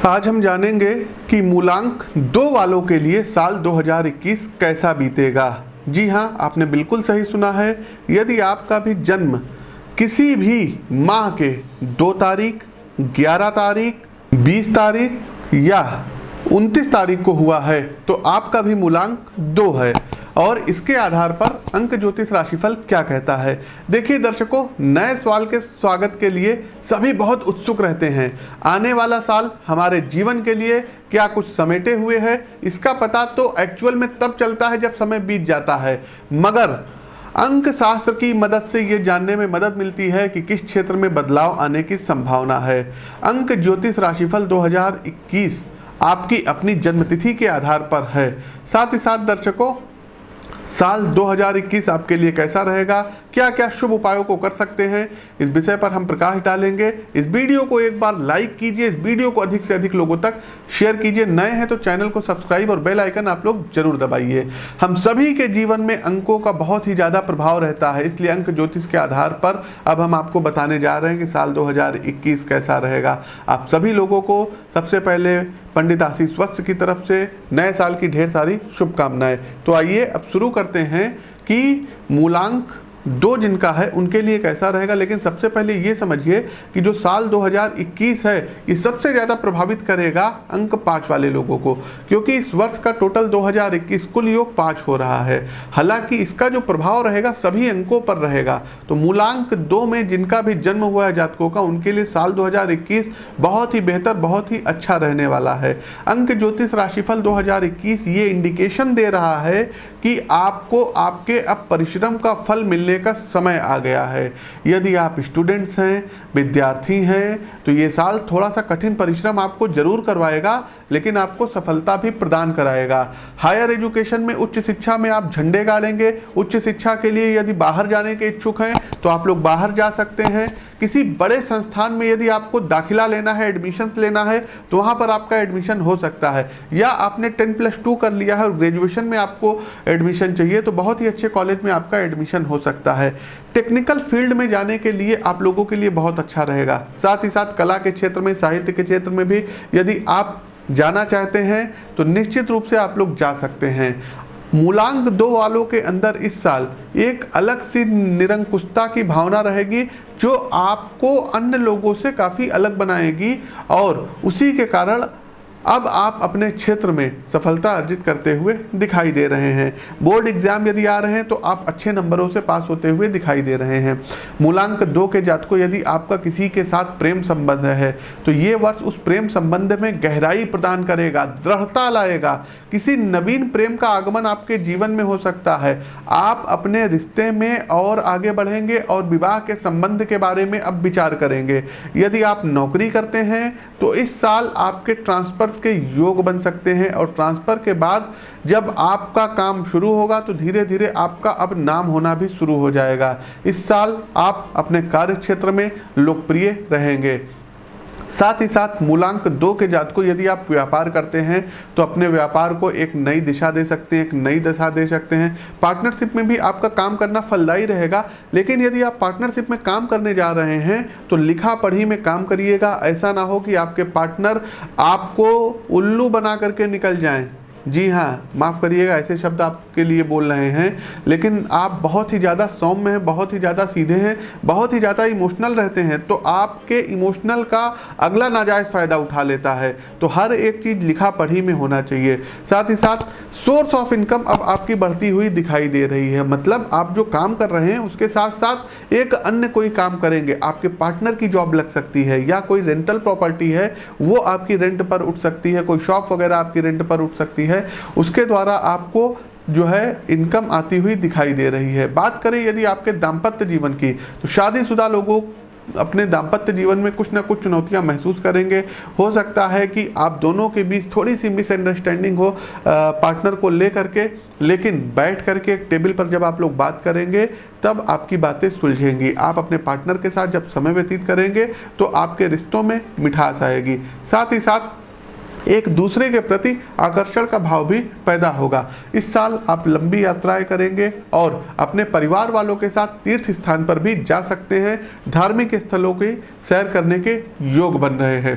आज हम जानेंगे कि मूलांक 2 वालों के लिए साल 2021 कैसा बीतेगा। जी हाँ, आपने बिल्कुल सही सुना है। यदि आपका भी जन्म किसी भी माह के 2 तारीख, 11 तारीख, 20 तारीख या 29 तारीख को हुआ है तो आपका भी मूलांक 2 है। और इसके आधार पर अंक ज्योतिष राशिफल क्या कहता है। देखिए दर्शकों, नए सवाल के स्वागत के लिए सभी बहुत उत्सुक रहते हैं। आने वाला साल हमारे जीवन के लिए क्या कुछ समेटे हुए है, इसका पता तो एक्चुअल में तब चलता है जब समय बीत जाता है, मगर अंक शास्त्र की मदद से ये जानने में मदद मिलती है कि किस क्षेत्र में बदलाव आने की संभावना है। अंक ज्योतिष राशिफल 2021 आपकी अपनी जन्मतिथि के आधार पर है। साथ ही साथ दर्शकों, साल 2021 आपके लिए कैसा रहेगा, क्या क्या शुभ उपायों को कर सकते हैं, इस विषय पर हम प्रकाश डालेंगे। इस वीडियो को एक बार लाइक कीजिए, इस वीडियो को अधिक से अधिक लोगों तक शेयर कीजिए। नए हैं तो चैनल को सब्सक्राइब और बेल आइकन आप लोग जरूर दबाइए। हम सभी के जीवन में अंकों का बहुत ही ज़्यादा प्रभाव रहता है, इसलिए अंक ज्योतिष के आधार पर अब हम आपको बताने जा रहे हैं कि साल 2021 कैसा रहेगा। आप सभी लोगों को सबसे पहले पंडित आशीष वत्स की तरफ से नए साल की ढेर सारी शुभकामनाएं। तो आइए अब शुरू करते हैं कि मूलांक 2 जिनका है उनके लिए कैसा रहेगा। लेकिन सबसे पहले ये समझिए कि जो साल 2021 है ये सबसे ज़्यादा प्रभावित करेगा अंक 5 वाले लोगों को, क्योंकि इस वर्ष का टोटल 2021 कुल योग 5 हो रहा है। हालांकि इसका जो प्रभाव रहेगा सभी अंकों पर रहेगा। तो मूलांक 2 में जिनका भी जन्म हुआ है जातकों का, उनके लिए साल 2021 बहुत ही बेहतर, बहुत ही अच्छा रहने वाला है। अंक ज्योतिष राशिफल 2021 ये इंडिकेशन दे रहा है कि आपको आपके अब परिश्रम का फल मिलने का समय आ गया है। यदि आप स्टूडेंट्स हैं, विद्यार्थी हैं, तो ये साल थोड़ा सा कठिन परिश्रम आपको जरूर करवाएगा, लेकिन आपको सफलता भी प्रदान कराएगा। हायर एजुकेशन में, उच्च शिक्षा में आप झंडे गाड़ेंगे। उच्च शिक्षा के लिए यदि बाहर जाने के इच्छुक हैं तो आप लोग बाहर जा सकते हैं। किसी बड़े संस्थान में यदि आपको दाखिला लेना है, एडमिशन लेना है, तो वहाँ पर आपका एडमिशन हो सकता है। या आपने 10+2 कर लिया है और ग्रेजुएशन में आपको एडमिशन चाहिए तो बहुत ही अच्छे कॉलेज में आपका एडमिशन हो सकता है। टेक्निकल फील्ड में जाने के लिए आप लोगों के लिए बहुत अच्छा रहेगा। साथ ही साथ कला के क्षेत्र में, साहित्य के क्षेत्र में भी यदि आप जाना चाहते हैं तो निश्चित रूप से आप लोग जा सकते हैं। मूलांक 2 वालों के अंदर इस साल एक अलग सी निरंकुशता की भावना रहेगी जो आपको अन्य लोगों से काफ़ी अलग बनाएगी, और उसी के कारण अब आप अपने क्षेत्र में सफलता अर्जित करते हुए दिखाई दे रहे हैं। बोर्ड एग्जाम यदि आ रहे हैं तो आप अच्छे नंबरों से पास होते हुए दिखाई दे रहे हैं। मूलांक 2 के जातकों, यदि आपका किसी के साथ प्रेम संबंध है तो ये वर्ष उस प्रेम संबंध में गहराई प्रदान करेगा, दृढ़ता लाएगा। किसी नवीन प्रेम का आगमन आपके जीवन में हो सकता है। आप अपने रिश्ते में और आगे बढ़ेंगे और विवाह के संबंध के बारे में अब विचार करेंगे। यदि आप नौकरी करते हैं तो इस साल आपके ट्रांसफर के योग बन सकते हैं, और ट्रांसफर के बाद जब आपका काम शुरू होगा तो धीरे धीरे आपका अब नाम होना भी शुरू हो जाएगा। इस साल आप अपने कार्य क्षेत्र में लोकप्रिय रहेंगे। साथ ही साथ मूलांक 2 के जातकों, यदि आप व्यापार करते हैं तो अपने व्यापार को एक नई दिशा दे सकते हैं, एक नई दशा दे सकते हैं। पार्टनरशिप में भी आपका काम करना फलदायी रहेगा। लेकिन यदि आप पार्टनरशिप में काम करने जा रहे हैं तो लिखा पढ़ी में काम करिएगा। ऐसा ना हो कि आपके पार्टनर आपको उल्लू बना करके निकल जाएं। जी हाँ, माफ़ करिएगा ऐसे शब्द आपके लिए बोल रहे हैं, लेकिन आप बहुत ही ज़्यादा सौम्य हैं, बहुत ही ज़्यादा सीधे हैं, बहुत ही ज़्यादा इमोशनल रहते हैं, तो आपके इमोशनल का अगला नाजायज़ फ़ायदा उठा लेता है। तो हर एक चीज़ लिखा पढ़ी में होना चाहिए। साथ ही साथ सोर्स ऑफ इनकम अब आपकी बढ़ती हुई दिखाई दे रही है। मतलब आप जो काम कर रहे हैं उसके साथ साथ एक अन्य कोई काम करेंगे। आपके पार्टनर की जॉब लग सकती है, या कोई रेंटल प्रॉपर्टी है वो आपकी रेंट पर उठ सकती है, कोई शॉप वगैरह आपकी रेंट पर उठ सकती है। उसके द्वारा आपको जो है इनकम आती हुई दिखाई दे रही है। बात करें यदि आपके दाम्पत्य जीवन की, तो शादीशुदा लोगों अपने दाम्पत्य जीवन में कुछ ना कुछ चुनौतियां महसूस करेंगे। हो सकता है कि आप दोनों के बीच थोड़ी सी मिसअंडरस्टैंडिंग हो पार्टनर को लेकर के, लेकिन बैठ करके एक टेबल पर जब आप लोग बात करेंगे तब आपकी बातें सुलझेंगी। आप अपने पार्टनर के साथ जब समय व्यतीत करेंगे तो आपके रिश्तों में मिठास आएगी। साथ ही साथ एक दूसरे के प्रति आकर्षण का भाव भी पैदा होगा। इस साल आप लंबी यात्राएं करेंगे और अपने परिवार वालों के साथ तीर्थ स्थान पर भी जा सकते हैं। धार्मिक स्थलों की सैर करने के योग बन रहे हैं।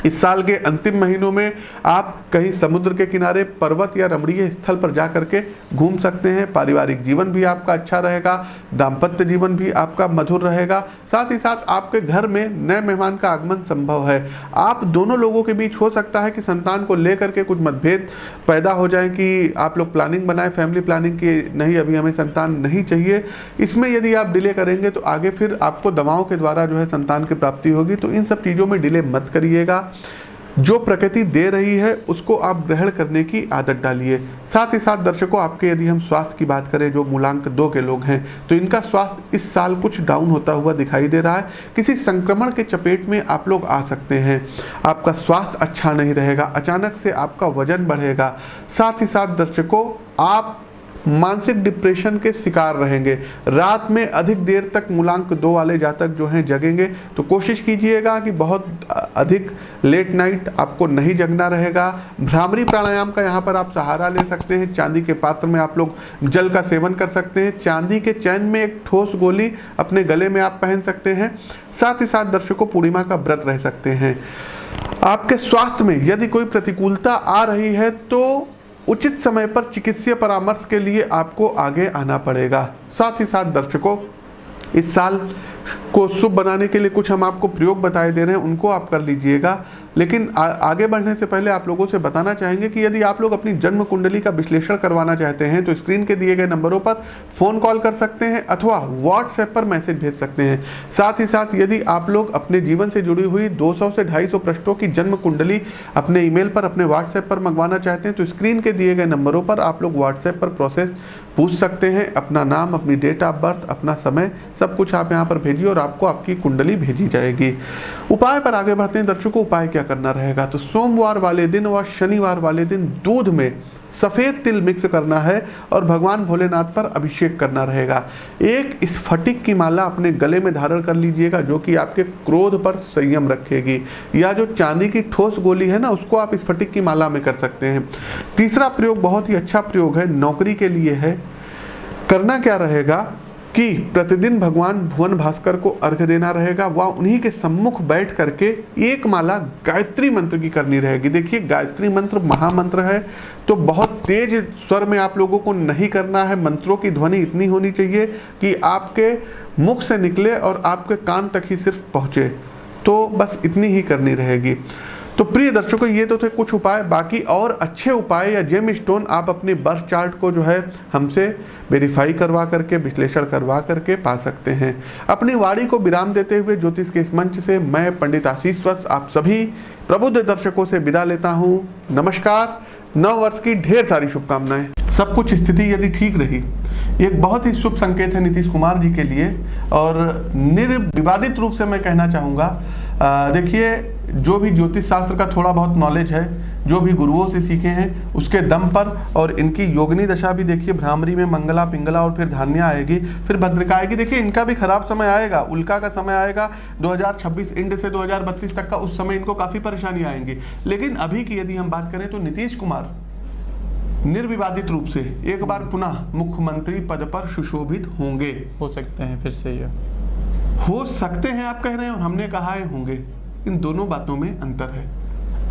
इस साल के अंतिम महीनों में आप कहीं समुद्र के किनारे, पर्वत या रमणीय स्थल पर जा करके घूम सकते हैं। पारिवारिक जीवन भी आपका अच्छा रहेगा, दाम्पत्य जीवन भी आपका मधुर रहेगा। साथ ही साथ आपके घर में नए मेहमान का आगमन संभव है। आप दोनों लोगों के बीच हो सकता है कि संतान को लेकर के कुछ मतभेद पैदा हो जाए, कि आप लोग प्लानिंग बनाएं, फैमिली प्लानिंग की, नहीं अभी हमें संतान नहीं चाहिए। इसमें यदि आप डिले करेंगे तो आगे फिर आपको दवाओं के द्वारा जो है संतान की प्राप्ति होगी। तो इन सब चीज़ों में डिले मत करिएगा। जो प्रकृति दे रही है उसको आप ग्रहण करने की आदत डालिए। साथ ही साथ दर्शकों, आपके यदि हम स्वास्थ्य की बात करें, जो मूलांक 2 के लोग हैं, तो इनका स्वास्थ्य इस साल कुछ डाउन होता हुआ दिखाई दे रहा है। किसी संक्रमण के चपेट में आप लोग आ सकते हैं। आपका स्वास्थ्य अच्छा नहीं रहेगा, अचानक से आपका वजन बढ़ेगा। साथ ही साथ दर्शकों, आप मानसिक डिप्रेशन के शिकार रहेंगे। रात में अधिक देर तक मूलांक 2 वाले जातक जो हैं जगेंगे, तो कोशिश कीजिएगा कि बहुत अधिक लेट नाइट आपको नहीं जगना रहेगा। भ्रामरी प्राणायाम का यहाँ पर आप सहारा ले सकते हैं। चांदी के पात्र में आप लोग जल का सेवन कर सकते हैं। चांदी के चैन में एक ठोस गोली अपने गले में आप पहन सकते हैं। साथ ही साथ दर्शकों, पूर्णिमा का व्रत रह सकते हैं। आपके स्वास्थ्य में यदि कोई प्रतिकूलता आ रही है तो उचित समय पर चिकित्सीय परामर्श के लिए आपको आगे आना पड़ेगा। साथ ही साथ दर्शकों, इस साल को शुभ बनाने के लिए कुछ हम आपको प्रयोग बताए दे रहे हैं, उनको आप कर लीजिएगा। लेकिन आगे बढ़ने से पहले आप लोगों से बताना चाहेंगे कि यदि आप लोग अपनी जन्म कुंडली का विश्लेषण करवाना चाहते हैं तो स्क्रीन के दिए गए नंबरों पर फ़ोन कॉल कर सकते हैं अथवा व्हाट्सएप पर मैसेज भेज सकते हैं। साथ ही साथ यदि आप लोग अपने जीवन से जुड़ी हुई 200 से 250 पृष्ठों की जन्म कुंडली अपने ईमेल पर, अपने व्हाट्सएप पर मंगवाना चाहते हैं तो स्क्रीन के दिए गए नंबरों पर आप लोग व्हाट्सएप पर प्रोसेस पूछ सकते हैं। अपना नाम, अपनी डेट ऑफ बर्थ, अपना समय, सब कुछ आप यहाँ पर भेजिए और आपको आपकी कुंडली भेजी जाएगी। उपाय पर आगे बढ़ते हैं दर्शकों। उपाय क्या करना रहेगा, तो सोमवार वाले दिन और शनिवार वाले दिन दूध में सफ़ेद तिल मिक्स करना है और भगवान भोलेनाथ पर अभिषेक करना रहेगा। एक स्फटिक की माला अपने गले में धारण कर लीजिएगा, जो कि आपके क्रोध पर संयम रखेगी। या जो चांदी की ठोस गोली है ना, उसको आप स्फटिक की माला में कर सकते हैं। तीसरा प्रयोग बहुत ही अच्छा प्रयोग है, नौकरी के लिए है। करना क्या रहेगा कि प्रतिदिन भगवान भुवन भास्कर को अर्घ्य देना रहेगा। वह उन्हीं के सम्मुख बैठ करके एक माला गायत्री मंत्र की करनी रहेगी। देखिए, गायत्री मंत्र महामंत्र है, तो बहुत तेज स्वर में आप लोगों को नहीं करना है। मंत्रों की ध्वनि इतनी होनी चाहिए कि आपके मुख से निकले और आपके कान तक ही सिर्फ पहुँचे, तो बस इतनी ही करनी रहेगी। तो प्रिय दर्शकों, ये तो थे कुछ उपाय। बाकी और अच्छे उपाय या जेम स्टोन आप अपने बर्थ चार्ट को जो है हमसे वेरीफाई करवा करके, विश्लेषण करवा करके पा सकते हैं। अपनी वाणी को विराम देते हुए ज्योतिष के इस मंच से मैं पंडित आशीष वत्स आप सभी प्रबुद्ध दर्शकों से विदा लेता हूँ। नमस्कार। नव वर्ष की ढेर सारी शुभकामनाएं। सब कुछ स्थिति यदि ठीक रही, एक बहुत ही शुभ संकेत है नीतीश कुमार जी के लिए। और निर्विवादित रूप से मैं कहना चाहूँगा, देखिए, जो भी ज्योतिष शास्त्र का थोड़ा बहुत नॉलेज है, जो भी गुरुओं से सीखे हैं उसके दम पर, और इनकी योगिनी दशा भी देखिए, भ्रामरी में मंगला, पिंगला और फिर धान्या आएगी, फिर भद्रिका आएगी। देखिए, इनका भी खराब समय आएगा, उल्का का समय आएगा 2026 इंड से 2032 तक का। उस समय इनको काफ़ी परेशानी आएंगी। लेकिन अभी की यदि हम बात करें तो नीतीश कुमार निर्विवादित रूप से एक बार पुनः मुख्यमंत्री पद पर सुशोभित होंगे। हो सकते हैं, फिर से ये हो सकते हैं आप कह रहे हैं और हमने कहा है होंगे। इन दोनों बातों में अंतर है।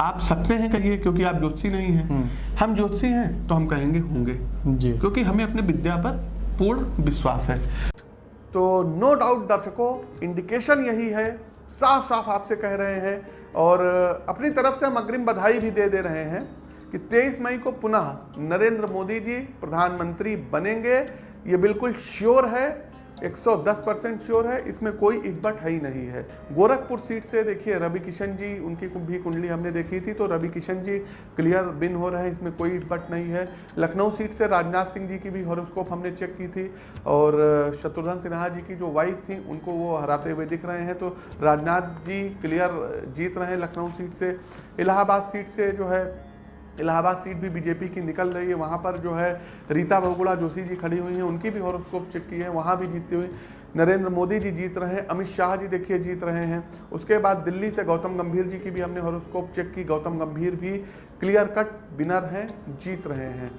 आप सकते हैं कहिए क्योंकि आप ज्योतिषी नहीं हैं, हम ज्योतिषी हैं तो हम कहेंगे होंगे जी, क्योंकि हमें अपने विद्या पर पूर्ण विश्वास है। तो नो डाउट दर्शकों, इंडिकेशन यही है, साफ साफ आपसे कह रहे हैं और अपनी तरफ से हम अग्रिम बधाई भी दे रहे हैं कि 23 मई को पुनः नरेंद्र मोदी जी प्रधानमंत्री बनेंगे। ये बिल्कुल श्योर है, 110% श्योर है, इसमें कोई इब्बट है ही नहीं है। गोरखपुर सीट से देखिए रवि किशन जी, उनकी भी कुंडली हमने देखी थी, तो रवि किशन जी क्लियर विन हो रहे हैं, इसमें कोई इब्बट नहीं है। लखनऊ सीट से राजनाथ सिंह जी की भी हॉरोस्कोप हमने चेक की थी और शत्रुघ्न सिन्हा जी की जो वाइफ थी उनको वो हराते हुए दिख रहे हैं, तो राजनाथ जी क्लियर जीत रहे हैं लखनऊ सीट से। इलाहाबाद सीट से जो है, इलाहाबाद सीट भी बीजेपी की निकल रही है, वहाँ पर जो है रीता बहुगुणा जोशी जी खड़ी हुई हैं, उनकी भी हॉरोस्कोप चेक की है, वहाँ भी जीतती हुई नरेंद्र मोदी जी जीत रहे हैं। अमित शाह जी देखिए जीत रहे हैं। उसके बाद दिल्ली से गौतम गंभीर जी की भी हमने हॉरोस्कोप चेक की, गौतम गंभीर भी क्लियर कट विनर हैं, जीत रहे हैं।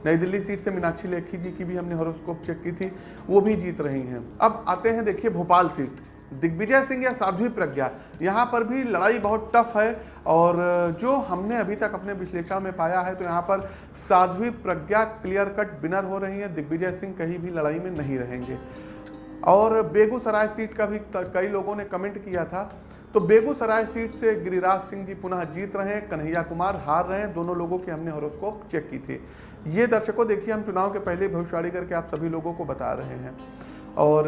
नई दिल्ली सीट से मीनाक्षी लेखी जी की भी हमने हॉरोस्कोप चेक की थी, वो भी जीत रही हैं। अब आते हैं देखिए भोपाल सीट। दिग्विजय सिंह या साध्वी प्रज्ञा, यहाँ पर भी लड़ाई बहुत टफ है। और जो हमने अभी तक अपने विश्लेषण में पाया है तो यहाँ पर Sadhvi Pragya clear cut winner हो रही है, दिग्विजय सिंह कहीं भी लड़ाई में नहीं रहेंगे। और बेगूसराय सीट का भी कई लोगों ने कमेंट किया था, तो बेगूसराय सीट से गिरिराज सिंह जी पुनः जीत रहे हैं, कन्हैया कुमार हार रहे हैं। दोनों लोगों की हमने हॉरोस्कोप चेक की थी। ये दर्शकों देखिए, हम चुनाव के पहले भविष्यवाणी करके आप सभी लोगों को बता रहे हैं। और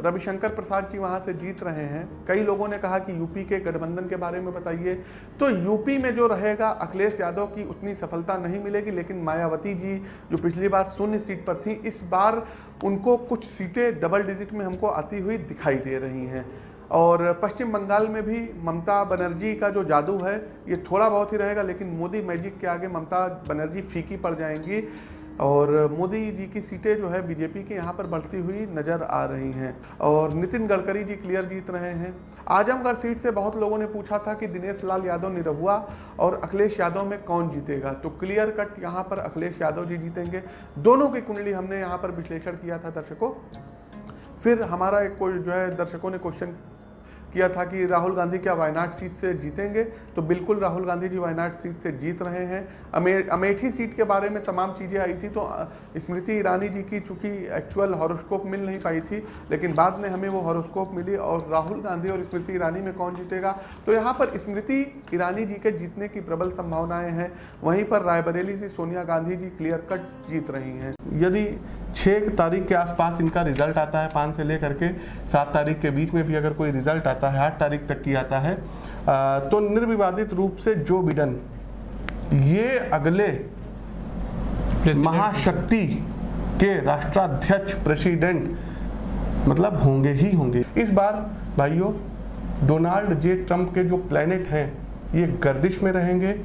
रविशंकर प्रसाद जी वहाँ से जीत रहे हैं। कई लोगों ने कहा कि यूपी के गठबंधन के बारे में बताइए, तो यूपी में जो रहेगा अखिलेश यादव की उतनी सफलता नहीं मिलेगी, लेकिन मायावती जी जो पिछली बार 0 सीट पर थी, इस बार उनको कुछ सीटें डबल डिजिट में हमको आती हुई दिखाई दे रही हैं। और पश्चिम बंगाल में भी ममता बनर्जी का जो जादू है ये थोड़ा बहुत ही रहेगा, लेकिन मोदी मैजिक के आगे ममता बनर्जी फीकी पड़ जाएंगी और मोदी जी की सीटें जो है बीजेपी के यहाँ पर बढ़ती हुई नज़र आ रही हैं। और नितिन गडकरी जी क्लियर जीत रहे हैं। आजमगढ़ सीट से बहुत लोगों ने पूछा था कि दिनेश लाल यादव निरहुआ और अखिलेश यादव में कौन जीतेगा, तो क्लियर कट यहाँ पर अखिलेश यादव जी जीतेंगे। दोनों की कुंडली हमने यहाँ पर विश्लेषण किया था दर्शकों। फिर हमारा एक कोई जो है दर्शकों ने क्वेश्चन किया था कि राहुल गांधी क्या वायनाड सीट से जीतेंगे, तो बिल्कुल राहुल गांधी जी वायनाड सीट से जीत रहे हैं। अमेठी सीट के बारे में तमाम चीज़ें आई थी, तो स्मृति ईरानी जी की चूंकि एक्चुअल हॉरोस्कोप मिल नहीं पाई थी, लेकिन बाद में हमें वो हॉरोस्कोप मिली। और राहुल गांधी और स्मृति ईरानी में कौन जीतेगा, तो यहाँ पर स्मृति ईरानी जी के जीतने की प्रबल संभावनाएं हैं। वहीं पर रायबरेली से सोनिया गांधी जी क्लियर कट जीत रही हैं। यदि 6 तारीख के आसपास इनका रिजल्ट आता है, 5 से लेकर के 7 तारीख के बीच में भी अगर कोई रिजल्ट आता है, 8 तारीख तक की आता है, तो निर्विवादित रूप से जो बिडेन ये अगले महाशक्ति के राष्ट्राध्यक्ष प्रेसिडेंट मतलब होंगे ही होंगे। इस बार भाइयों डोनाल्ड जे ट्रंप के जो प्लैनेट हैं ये गर्दिश में रहेंगे,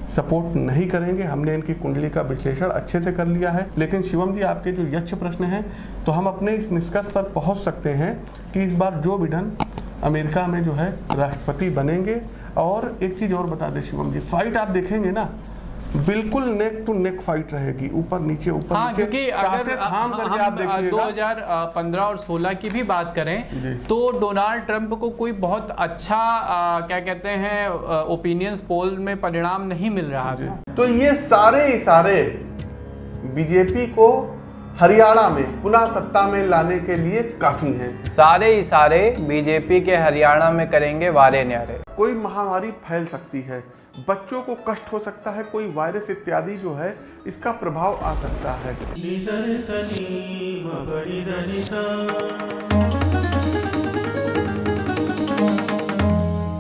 सपोर्ट नहीं करेंगे। हमने इनकी कुंडली का विश्लेषण अच्छे से कर लिया है। लेकिन शिवम जी, आपके जो यक्ष प्रश्न हैं, तो हम अपने इस निष्कर्ष पर पहुंच सकते हैं कि इस बार जो बिडेन अमेरिका में जो है राष्ट्रपति बनेंगे। और एक चीज़ और बता दें शिवम जी, फाइट आप देखेंगे ना, बिल्कुल नेक टू नेक फाइट रहेगी, ऊपर नीचे ऊपर नीचे। क्योंकि अगर थाम करके आप देखिएगा 2015 और 16 की भी बात करें तो डोनाल्ड ट्रंप को कोई बहुत अच्छा क्या कहते हैं ओपिनियंस पोल में परिणाम नहीं मिल रहा था। तो ये सारे बीजेपी को हरियाणा में पुनः सत्ता में लाने के लिए काफी हैं। सारे बीजेपी के हरियाणा में करेंगे वारे न्यारे। कोई महामारी फैल सकती है, बच्चों को कष्ट हो सकता है, कोई वायरस इत्यादि जो है इसका प्रभाव आ सकता है।